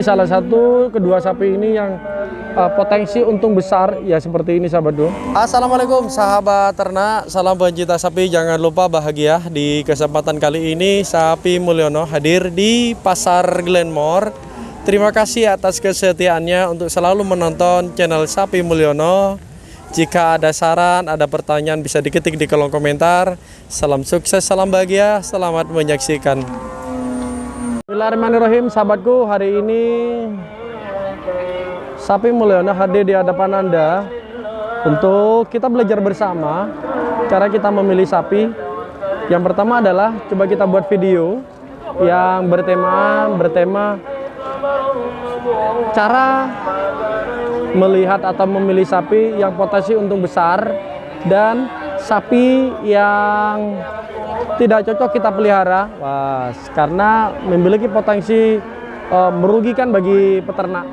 Salah satu kedua sapi ini yang potensi untung besar ya seperti ini sahabatku. Assalamualaikum sahabat ternak, salam pencinta sapi, jangan lupa bahagia. Di kesempatan kali ini Sapi Mulyono hadir di Pasar Glenmore. Terima kasih atas kesetiaannya untuk selalu menonton channel Sapi Mulyono. Jika ada saran, ada pertanyaan bisa diketik di kolom komentar. Salam sukses, salam bahagia, selamat menyaksikan. Bismillahirrahmanirrahim sahabatku, hari ini Sapi Mulyono hadir di hadapan Anda untuk kita belajar bersama cara kita memilih sapi. Yang pertama adalah coba kita buat video yang bertema cara melihat atau memilih sapi yang potensi untung besar dan sapi yang tidak cocok kita pelihara, karena memiliki potensi merugikan bagi peternak.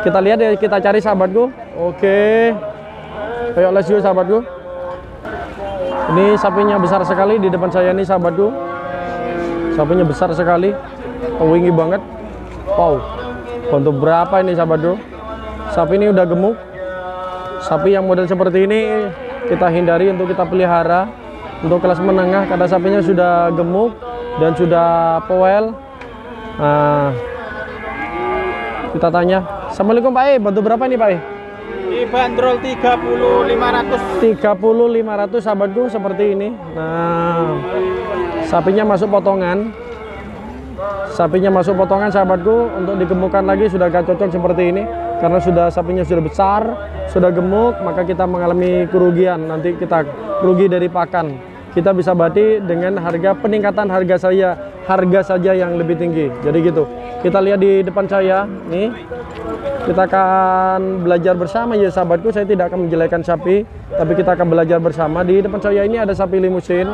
Kita lihat ya, kita cari sahabatku. Oke, ayo let's go sahabatku. Ini sapinya besar sekali di depan saya nih sahabatku. Sapinya besar sekali, wingi banget. Wow, untuk berapa ini sahabatku? Sapi ini udah gemuk. Sapi yang model seperti ini kita hindari untuk kita pelihara. Untuk kelas menengah, karena sapinya sudah gemuk dan sudah powel. Nah, kita tanya. Assalamualaikum Pak E, bantu berapa nih Pak E? Dibanderol 30.500. 30.500 sahabatku, seperti ini. Nah, sapinya masuk potongan. Sapinya masuk potongan sahabatku. Untuk digemukkan lagi sudah gak cocok seperti ini, karena sapinya sudah besar, sudah gemuk, maka kita mengalami kerugian. Nanti kita rugi dari pakan. Kita bisa bati dengan peningkatan harga saja yang lebih tinggi. Jadi gitu. Kita lihat di depan saya nih. Kita akan belajar bersama ya sahabatku. Saya tidak akan menjelekkan sapi, tapi kita akan belajar bersama. Di depan saya ini ada sapi limusin.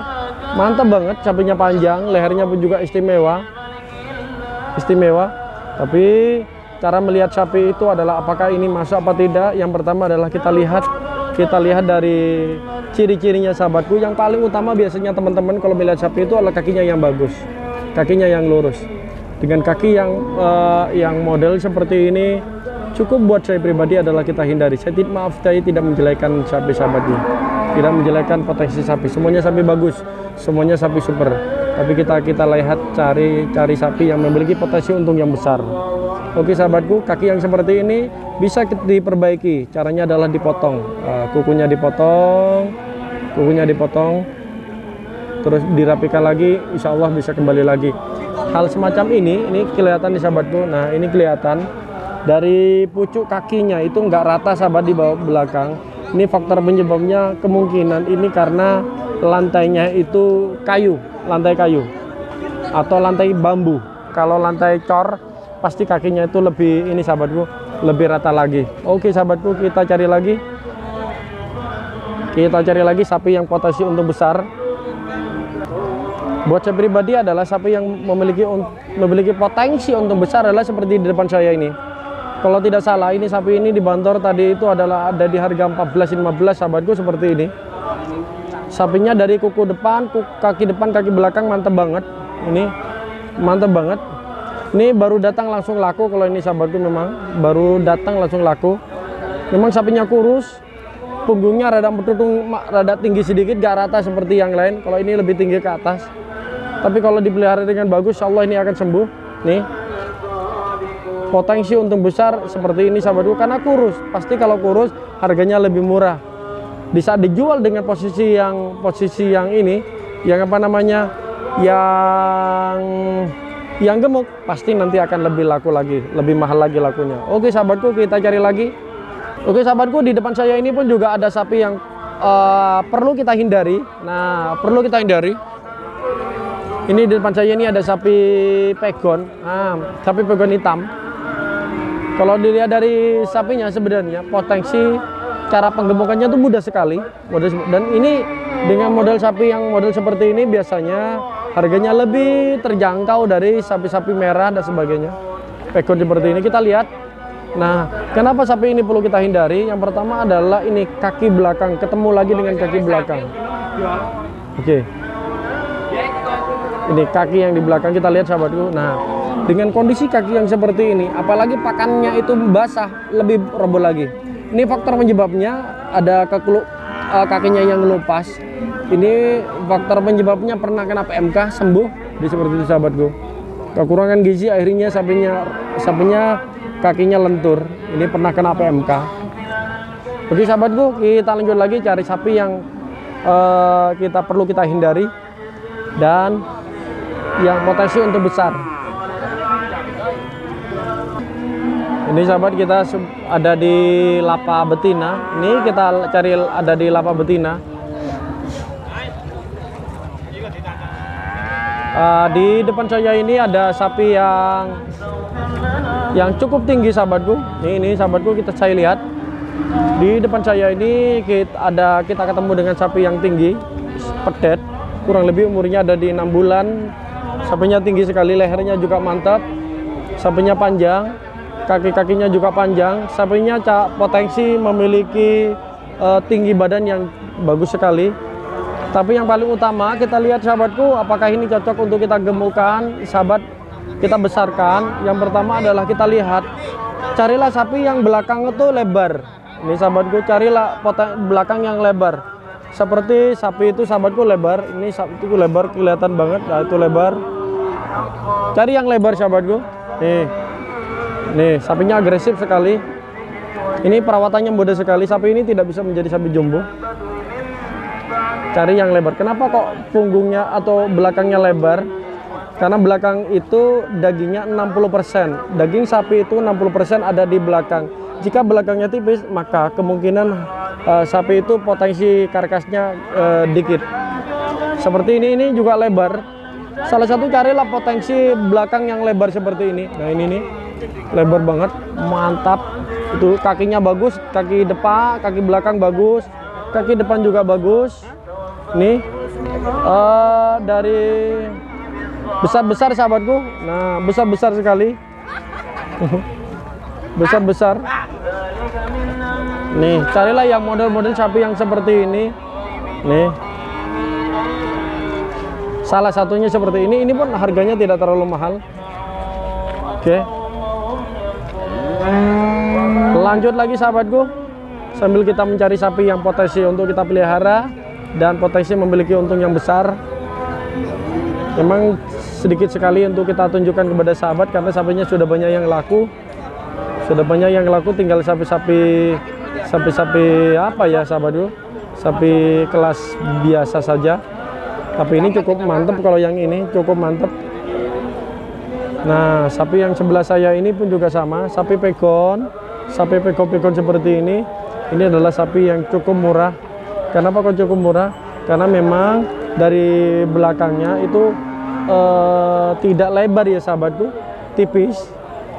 Mantap banget, sapinya panjang, lehernya pun juga istimewa. Tapi cara melihat sapi itu adalah apakah ini masuk apa tidak. Yang pertama adalah kita lihat dari ciri-cirinya sahabatku. Yang paling utama biasanya teman-teman kalau melihat sapi itu adalah kakinya yang bagus, kakinya yang lurus. Dengan kaki yang model seperti ini cukup buat saya pribadi adalah kita hindari. Saya tidak menjelekkan sapi sahabatnya, tidak menjelekkan potensi sapi. Semuanya sapi bagus, semuanya sapi super. Tapi kita lihat cari sapi yang memiliki potensi untung yang besar. Oke sahabatku, kaki yang seperti ini bisa diperbaiki. Caranya adalah dipotong, kukunya dipotong, terus dirapikan lagi, insya Allah bisa kembali lagi. Hal semacam ini kelihatan di sahabatku. Nah ini kelihatan dari pucuk kakinya itu nggak rata sahabat di bawah belakang. Ini faktor penyebabnya kemungkinan ini karena lantainya itu lantai kayu atau lantai bambu. Kalau lantai cor pasti kakinya itu lebih ini sahabatku, lebih rata lagi. Oke sahabatku, kita cari lagi sapi yang potensi untung besar. Buat saya pribadi adalah sapi yang memiliki potensi untung besar adalah seperti di depan saya ini. Kalau tidak salah ini sapi ini dibantor tadi itu adalah ada di harga 14.15 sahabatku, seperti ini. Sapinya dari kuku depan, kaki depan, kaki belakang mantap banget. Ini mantap banget. Ini baru datang langsung laku. Kalau ini sahabatku memang baru datang langsung laku. Memang sapinya kurus, punggungnya rada tinggi sedikit, gak rata seperti yang lain. Kalau ini lebih tinggi ke atas. Tapi kalau dipelihara dengan bagus, insya Allah ini akan sembuh. Nih, potensi untung besar seperti ini sahabatku, karena kurus. Pasti kalau kurus harganya lebih murah. Di saat dijual dengan posisi yang ini, yang apa namanya, yang gemuk, pasti nanti akan lebih laku lagi, lebih mahal lagi lakunya. Oke sahabatku, kita cari lagi. Oke sahabatku, di depan saya ini pun juga ada sapi yang perlu kita hindari. Nah, perlu kita hindari. Ini di depan saya ini ada sapi pegon, sapi pegon hitam. Kalau dilihat dari sapinya sebenarnya potensi cara penggemukannya itu mudah sekali. Dan ini dengan model sapi yang model seperti ini biasanya harganya lebih terjangkau dari sapi-sapi merah dan sebagainya. Pegon seperti ini kita lihat. Nah, kenapa sapi ini perlu kita hindari? Yang pertama adalah ini kaki belakang, ketemu lagi dengan kaki belakang. Oke. Ini kaki yang di belakang kita lihat sahabatku. Nah, Dengan kondisi kaki yang seperti ini, apalagi pakannya itu basah, lebih roboh lagi. Ini faktor penyebabnya ada kakinya yang ngelupas. Ini faktor penyebabnya pernah kena PMK, sembuh, di seperti itu sahabatku. Kekurangan gizi akhirnya sapinya kakinya lentur. Ini pernah kena PMK. Oke sahabatku, kita lanjut lagi cari sapi yang perlu kita hindari dan yang potensi untuk besar. Ini sahabat, kita ada di lapa betina. Ini kita cari ada di lapa betina. Di depan saya ini ada sapi yang cukup tinggi sahabatku. Ini sahabatku, saya lihat di depan saya ini kita ketemu dengan sapi yang tinggi, pedet, kurang lebih umurnya ada di 6 bulan. Sapinya tinggi sekali, lehernya juga mantap, sapinya panjang, kaki-kakinya juga panjang. Sapinya potensi memiliki tinggi badan yang bagus sekali. Tapi yang paling utama kita lihat sahabatku, apakah ini cocok untuk kita gemukkan, sahabat, kita besarkan. Yang pertama adalah kita lihat, carilah sapi yang belakang itu lebar. Ini sahabatku, carilah belakang yang lebar. Seperti sapi itu sahabatku lebar, ini sapi itu lebar, kelihatan banget. Nah itu lebar. Cari yang lebar sahabatku. Nih sapinya agresif sekali. Ini perawatannya mudah sekali. Sapi ini tidak bisa menjadi sapi jumbo. Cari yang lebar. Kenapa kok punggungnya atau belakangnya lebar? Karena belakang itu dagingnya 60%. Daging sapi itu 60% ada di belakang. Jika belakangnya tipis, maka kemungkinan sapi itu potensi karkasnya dikit. Seperti ini juga lebar. Salah satu carilah potensi belakang yang lebar seperti ini. Nah ini nih, lebar banget, mantap. Itu kakinya bagus, kaki depan, kaki belakang bagus, kaki depan juga bagus. Nih dari besar-besar sahabatku. Nah besar-besar sekali. Besar-besar. Nih carilah yang model-model sapi yang seperti ini. Nih salah satunya seperti ini pun harganya tidak terlalu mahal. Oke. Lanjut lagi sahabatku, sambil kita mencari sapi yang potensi untuk kita pelihara dan potensi memiliki untung yang besar. Memang sedikit sekali untuk kita tunjukkan kepada sahabat karena sapinya sudah banyak yang laku. Tinggal sapi-sapi apa ya sahabatku, sapi kelas biasa saja. Tapi ini cukup mantap, kalau yang ini cukup mantap. Nah sapi yang sebelah saya ini pun juga sama, sapi pegon seperti ini. Ini adalah sapi yang cukup murah. Kenapa kok cukup murah? Karena memang dari belakangnya itu tidak lebar ya sahabatku, tipis.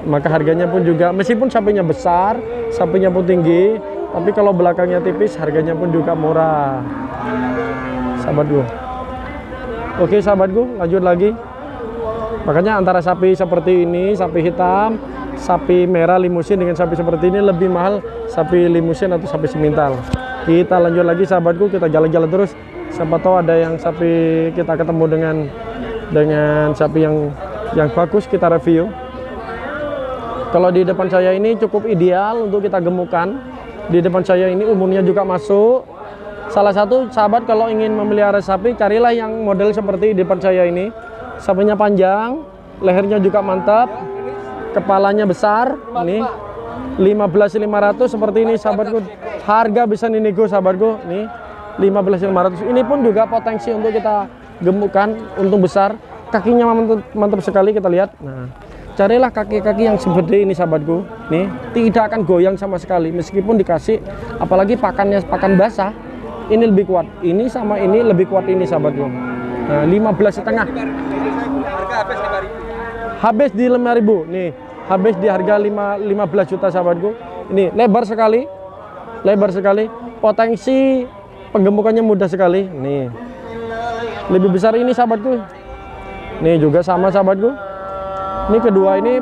Maka harganya pun juga, meskipun sapinya besar, sapinya pun tinggi, tapi kalau belakangnya tipis harganya pun juga murah sahabatku. Oke sahabatku, lanjut lagi. Makanya antara sapi seperti ini, sapi hitam, sapi merah limusin dengan sapi seperti ini lebih mahal sapi limusin atau sapi semintal. Kita lanjut lagi sahabatku, kita jalan-jalan terus. Siapa tahu ada yang sapi kita ketemu dengan sapi yang bagus, kita review. Kalau di depan saya ini cukup ideal untuk kita gemukkan. Di depan saya ini umurnya juga masuk. Salah satu sahabat kalau ingin memelihara sapi, carilah yang model seperti di depan saya ini. Sapinya panjang, lehernya juga mantap, kepalanya besar. Nih 15.500 seperti ini sahabatku. Harga bisa dinego sahabatku. Nih 15.500. Ini pun juga potensi untuk kita gemukkan, untung besar. Kakinya mantap sekali, kita lihat. Nah carilah kaki-kaki yang seperti ini sahabatku. Nih tidak akan goyang sama sekali meskipun dikasih, apalagi pakannya pakan basah. Ini lebih kuat, ini sama ini lebih kuat ini sahabatku. Nah 15,5. Habis di 5.000. Nih habis di harga 15 juta sahabatku. Ini lebar sekali, potensi penggemukannya mudah sekali. Nih lebih besar ini sahabatku. Nih juga sama sahabatku. Ini kedua ini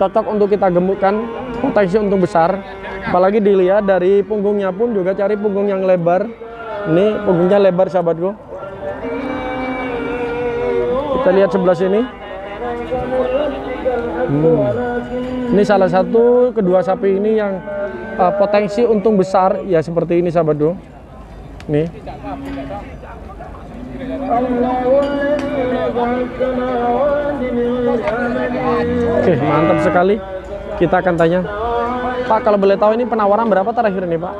cocok untuk kita gemukkan, potensi untuk besar. Apalagi dilihat dari punggungnya pun juga cari punggung yang lebar. Ini punggungnya lebar sahabatku. Kita lihat sebelah sini. Ini salah satu kedua sapi ini yang potensi untung besar ya, seperti ini sahabatku. Nih. Oke, mantap sekali. Kita akan tanya, Pak, kalau boleh tahu ini penawaran berapa terakhir ini, Pak?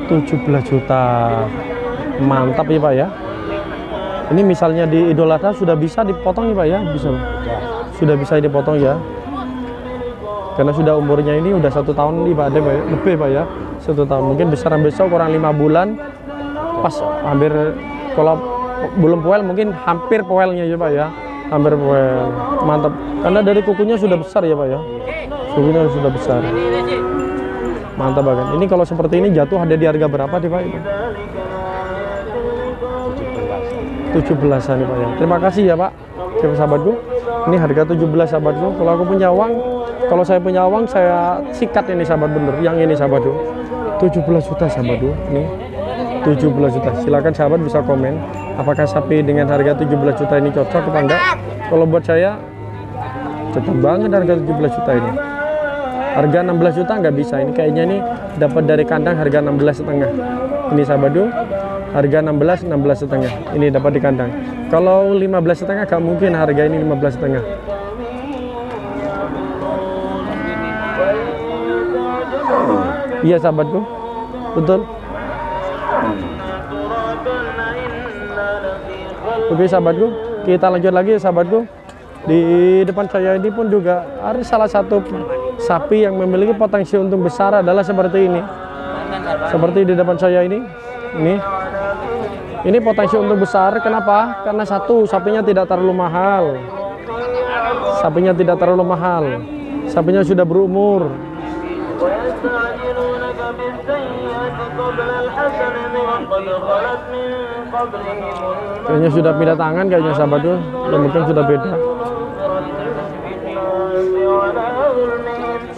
17 juta. Mantap ya, Pak ya. Ini misalnya di Idul Adha sudah bisa dipotong ya, Pak ya? Bisa. Sudah bisa dipotong ya. Karena sudah umurnya ini udah 1 tahun nih, Pak, ada lebih, Pak ya. 1 tahun. Mungkin besaran besok kurang 5 bulan. Pas hampir, kalau belum poel mungkin hampir poelnya ya, Pak ya. Hampir poel. Mantap. Karena dari kukunya sudah besar ya, Pak ya. Kukunya sudah besar. Mantap banget. Ini kalau seperti ini jatuh ada di harga berapa nih, Pak? 17-an nih, Pak ya. Terima kasih ya, Pak. Oke, sahabatku. Ini harga 17 sahabatku. Kalau aku punya uang, kalau saya punya uang saya sikat ini sahabat, bener. Yang ini sahabatku. 17 juta sahabatku. Ini 17 juta. Silakan sahabat bisa komen apakah sapi dengan harga 17 juta ini cocok apa enggak. Kalau buat saya cocok banget harga 17 juta ini. Harga 16 juta nggak bisa. Ini kayaknya ini dapat dari kandang harga 16,5. Ini sahabatku, harga 16,5. Ini dapat di kandang. Kalau 15,5 nggak mungkin harga ini 15,5. Iya sahabatku, betul. Oke sahabatku, kita lanjut lagi sahabatku. Di depan saya ini pun juga ada salah satu sapi yang memiliki potensi untung besar adalah seperti ini. Seperti di depan saya ini. Ini potensi untung besar. Kenapa? Karena satu, sapinya tidak terlalu mahal. Sapinya tidak terlalu mahal. Sapinya sudah berumur. Kayaknya sudah pindah tangan kayaknya sahabatku. Dan mungkin sudah beda.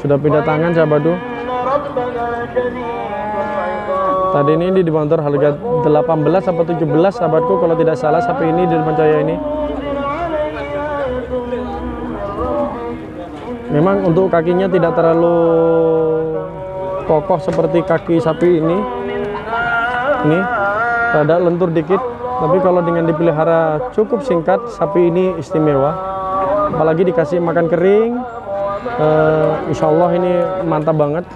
Sudah pindah tangan sahabatku. Tadi ini dibantu harga 18 atau 17 sahabatku kalau tidak salah sapi ini di depan saya ini. Memang untuk kakinya tidak terlalu kokoh seperti kaki sapi ini. Ini rada lentur dikit, tapi kalau dengan dipelihara cukup singkat, sapi ini istimewa. Apalagi dikasih makan kering, insya Allah ini mantap banget.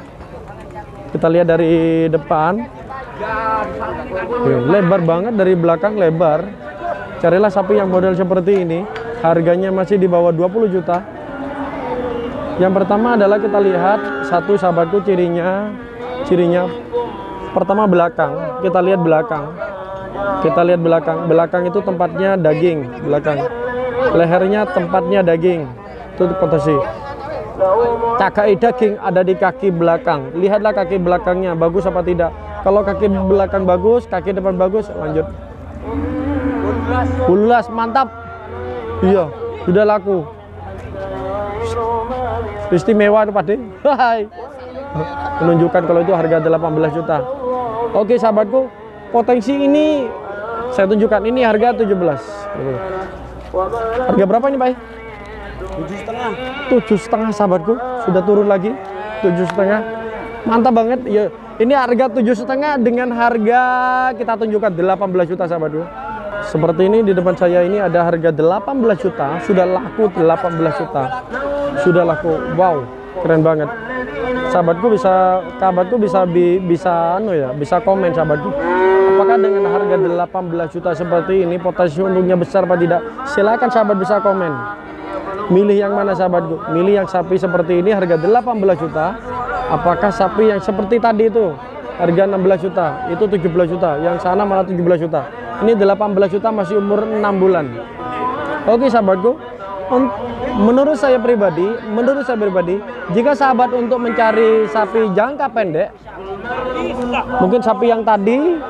Kita lihat dari depan, lebar banget, dari belakang lebar. Carilah sapi yang model seperti ini, harganya masih di bawah 20 juta. Yang pertama adalah kita lihat satu sahabatku cirinya pertama belakang. Kita lihat belakang. Belakang itu tempatnya daging, belakang. Lehernya tempatnya daging. Itu potensi. Cakai daging ada di kaki belakang. Lihatlah kaki belakangnya bagus apa tidak. Kalau kaki belakang bagus, kaki depan bagus, lanjut. Bulas, mantap. Iya, sudah laku. Istimewa itu Pak De. Hai. Menunjukkan kalau itu harga 18 juta. Oke sahabatku, potensi ini saya tunjukkan, ini harga 17. Harga berapa ini Pak? 7,5 sahabatku, sudah turun lagi 7,5. Mantap banget ya. Ini harga 7,5 dengan harga kita tunjukkan 18 juta sahabatku. Seperti ini di depan saya ini ada harga 18 juta, sudah laku 18 juta. Sudah laku. Wow, keren banget. Sahabatku bisa bisa komen sahabatku. Apakah dengan harga 18 juta seperti ini potensi untungnya besar apa tidak? Silakan sahabat bisa komen. Milih yang mana sahabatku? Milih yang sapi seperti ini harga 18 juta. Apakah sapi yang seperti tadi itu harga 16 juta, itu 17 juta, yang sana malah 17 juta. Ini 18 juta masih umur 6 bulan. Oke sahabatku, menurut saya pribadi, jika sahabat untuk mencari sapi jangka pendek, mungkin sapi yang tadi,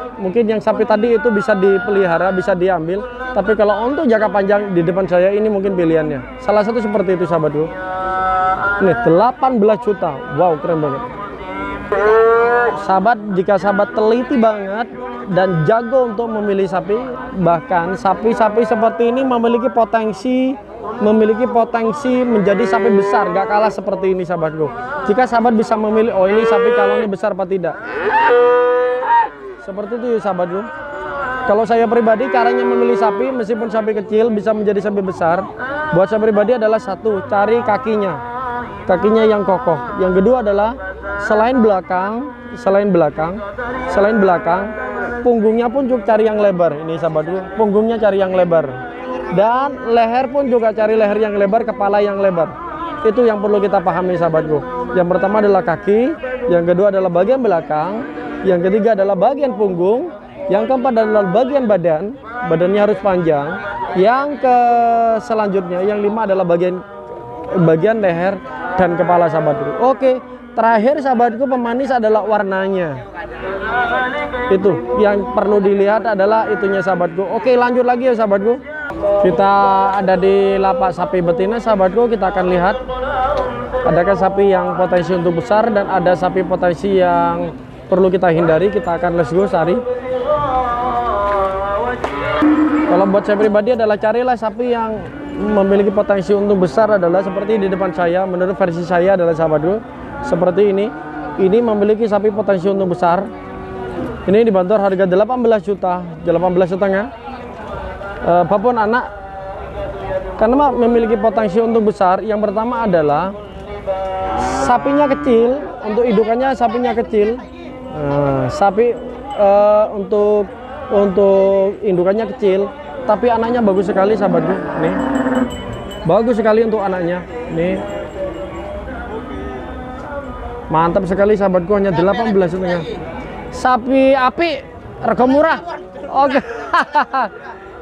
itu bisa dipelihara, bisa diambil. Tapi kalau untuk jangka panjang di depan saya ini mungkin pilihannya. Salah satu seperti itu sahabatku. Ini 18 juta, wow keren banget. Sahabat, jika sahabat teliti banget dan jago untuk memilih sapi, bahkan sapi-sapi seperti ini memiliki potensi memiliki potensi menjadi sapi besar, nggak kalah seperti ini sahabatku. Jika sahabat bisa memilih, oh ini sapi calonnya besar apa tidak, seperti itu ya sahabatku. Kalau saya pribadi, caranya memilih sapi meskipun sapi kecil bisa menjadi sapi besar, buat saya pribadi adalah satu, cari kakinya yang kokoh. Yang kedua adalah selain belakang, punggungnya pun juga cari yang lebar. Ini sahabatku, punggungnya cari yang lebar. Dan leher pun juga cari leher yang lebar, kepala yang lebar. Itu yang perlu kita pahami sahabatku. Yang pertama adalah kaki, yang kedua adalah bagian belakang, yang ketiga adalah bagian punggung, yang keempat adalah bagian badan, badannya harus panjang. Yang selanjutnya, yang lima adalah bagian leher dan kepala sahabatku. Oke, terakhir sahabatku, pemanis adalah warnanya. Itu yang perlu dilihat adalah itunya sahabatku. Oke, lanjut lagi ya sahabatku. Kita ada di lapak sapi betina sahabatku. Kita akan lihat adakah sapi yang potensi untuk besar dan ada sapi potensi yang perlu kita hindari. Kita akan let's go cari. Kalau buat saya pribadi adalah carilah sapi yang memiliki potensi untuk besar, adalah seperti di depan saya. Menurut versi saya adalah sahabatku seperti ini. Ini memiliki sapi potensi untuk besar. Ini dibantu harga 18 juta, 18,5. Apapun anak, karena memiliki potensi untuk besar. Yang pertama adalah sapinya kecil, untuk indukannya sapinya kecil. Sapi untuk indukannya kecil, tapi anaknya bagus sekali sahabatku. Nih, bagus sekali untuk anaknya. Nih, mantap sekali sahabatku, hanya 18,5. Sapi api, rego murah. Oke.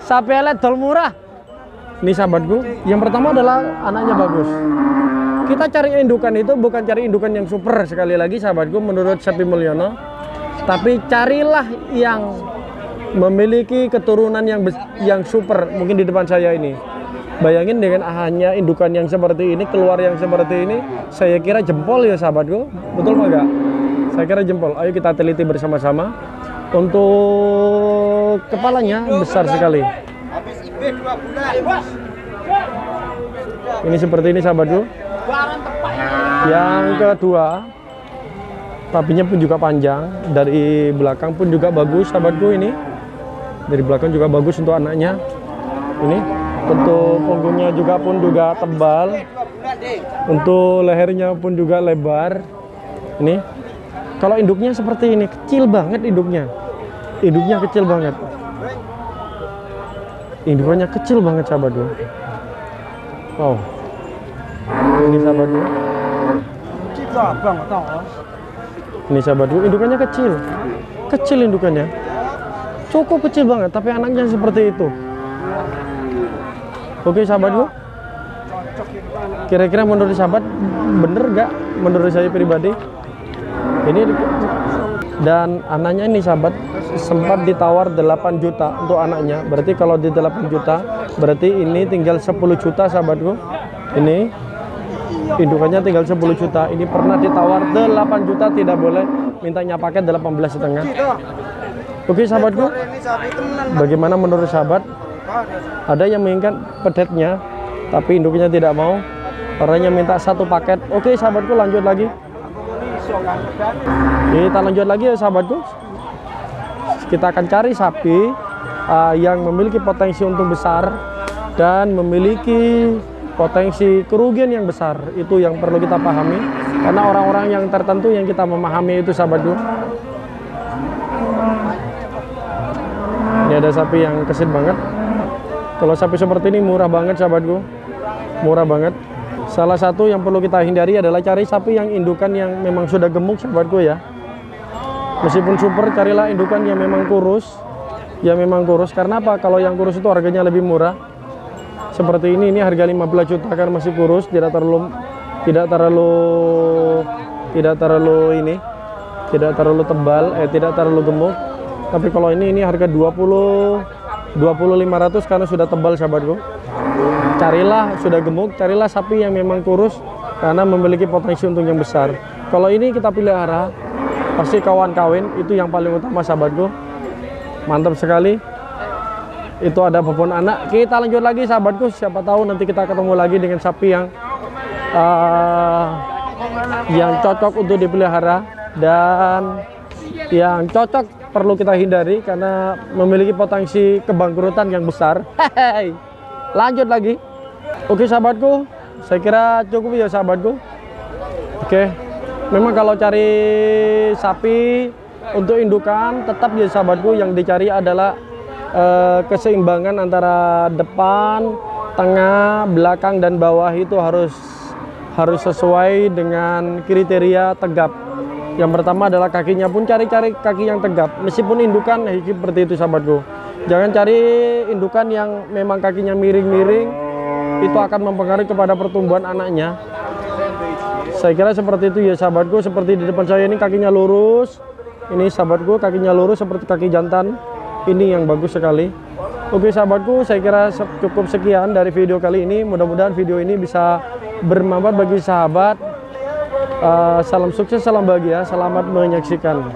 Sapi elet dol murah. Ini sahabatku, yang pertama adalah anaknya bagus. Kita cari indukan itu bukan cari indukan yang super, sekali lagi sahabatku, menurut Sapi Mulyono, tapi carilah yang memiliki keturunan yang super. Mungkin di depan saya ini, bayangin dengan hanya indukan yang seperti ini, keluar yang seperti ini, saya kira jempol ya sahabatku. Betul nggak? Saya kira jempol. Ayo kita teliti bersama-sama. Untuk kepalanya besar sekali. Ini seperti ini sahabatku. Yang kedua, tapinya pun juga panjang. Dari belakang pun juga bagus sahabatku ini. Dari belakang juga bagus untuk anaknya. Ini untuk punggungnya juga tebal. Untuk lehernya pun juga lebar. Ini kalau induknya seperti ini, kecil banget induknya. Induknya kecil banget. Indukannya kecil banget sahabatku. Wow. Ini sahabatku. Ini sahabatku, indukannya kecil. Kecil indukannya. Cukup kecil banget, tapi anaknya seperti itu. Oke sahabatku. Kira-kira menurut sahabat bener nggak? Menurut saya pribadi. Ini dan anaknya ini sahabat sempat ditawar 8 juta untuk anaknya. Berarti kalau di 8 juta berarti ini tinggal 10 juta sahabatku. Ini indukannya tinggal 10 juta. Ini pernah ditawar 8 juta, tidak boleh, mintanya paket 18,5. Oke sahabatku, bagaimana menurut sahabat? Ada yang menginginkan pedetnya tapi induknya tidak mau, orangnya minta satu paket. Oke sahabatku, lanjut lagi. Kita lanjut lagi ya sahabatku. Kita akan cari sapi yang memiliki potensi untuk besar dan memiliki potensi kerugian yang besar. Itu yang perlu kita pahami, karena orang-orang yang tertentu yang kita memahami itu sahabatku. Ini ada sapi yang kesit banget. Kalau sapi seperti ini murah banget sahabatku, murah banget. Salah satu yang perlu kita hindari adalah cari sapi yang indukan yang memang sudah gemuk sahabatku ya. Meskipun super, carilah indukan yang memang kurus. Ya memang kurus, karena apa? Kalau yang kurus itu harganya lebih murah. Seperti ini harga 15 juta karena masih kurus, tidak terlalu tebal, tidak terlalu gemuk. Tapi kalau ini harga 20.500 karena sudah tebal sahabatku. Carilah sudah gemuk, carilah sapi yang memang kurus karena memiliki potensi untuk yang besar. Kalau ini kita pelihara, pasti kawan kawin, itu yang paling utama sahabatku. Mantap sekali. itu ada babon anak. Kita lanjut lagi sahabatku, siapa tahu nanti kita ketemu lagi dengan sapi yang cocok untuk dipelihara dan yang cocok perlu kita hindari karena memiliki potensi kebangkrutan yang besar. Hehehe. Lanjut lagi. Oke sahabatku, saya kira cukup ya sahabatku. Oke, memang kalau cari sapi untuk indukan tetap ya sahabatku, yang dicari adalah keseimbangan antara depan, tengah, belakang dan bawah itu harus sesuai dengan kriteria tegap. Yang pertama adalah kakinya pun cari-cari kaki yang tegap. Meskipun indukan seperti itu sahabatku. Jangan cari indukan yang memang kakinya miring-miring, itu akan mempengaruhi kepada pertumbuhan anaknya. Saya kira seperti itu ya sahabatku. Seperti di depan saya ini kakinya lurus. Ini sahabatku kakinya lurus seperti kaki jantan. Ini yang bagus sekali. Oke sahabatku, saya kira cukup sekian dari video kali ini. Mudah-mudahan video ini bisa bermanfaat bagi sahabat. Salam sukses, salam bahagia, selamat menyaksikan.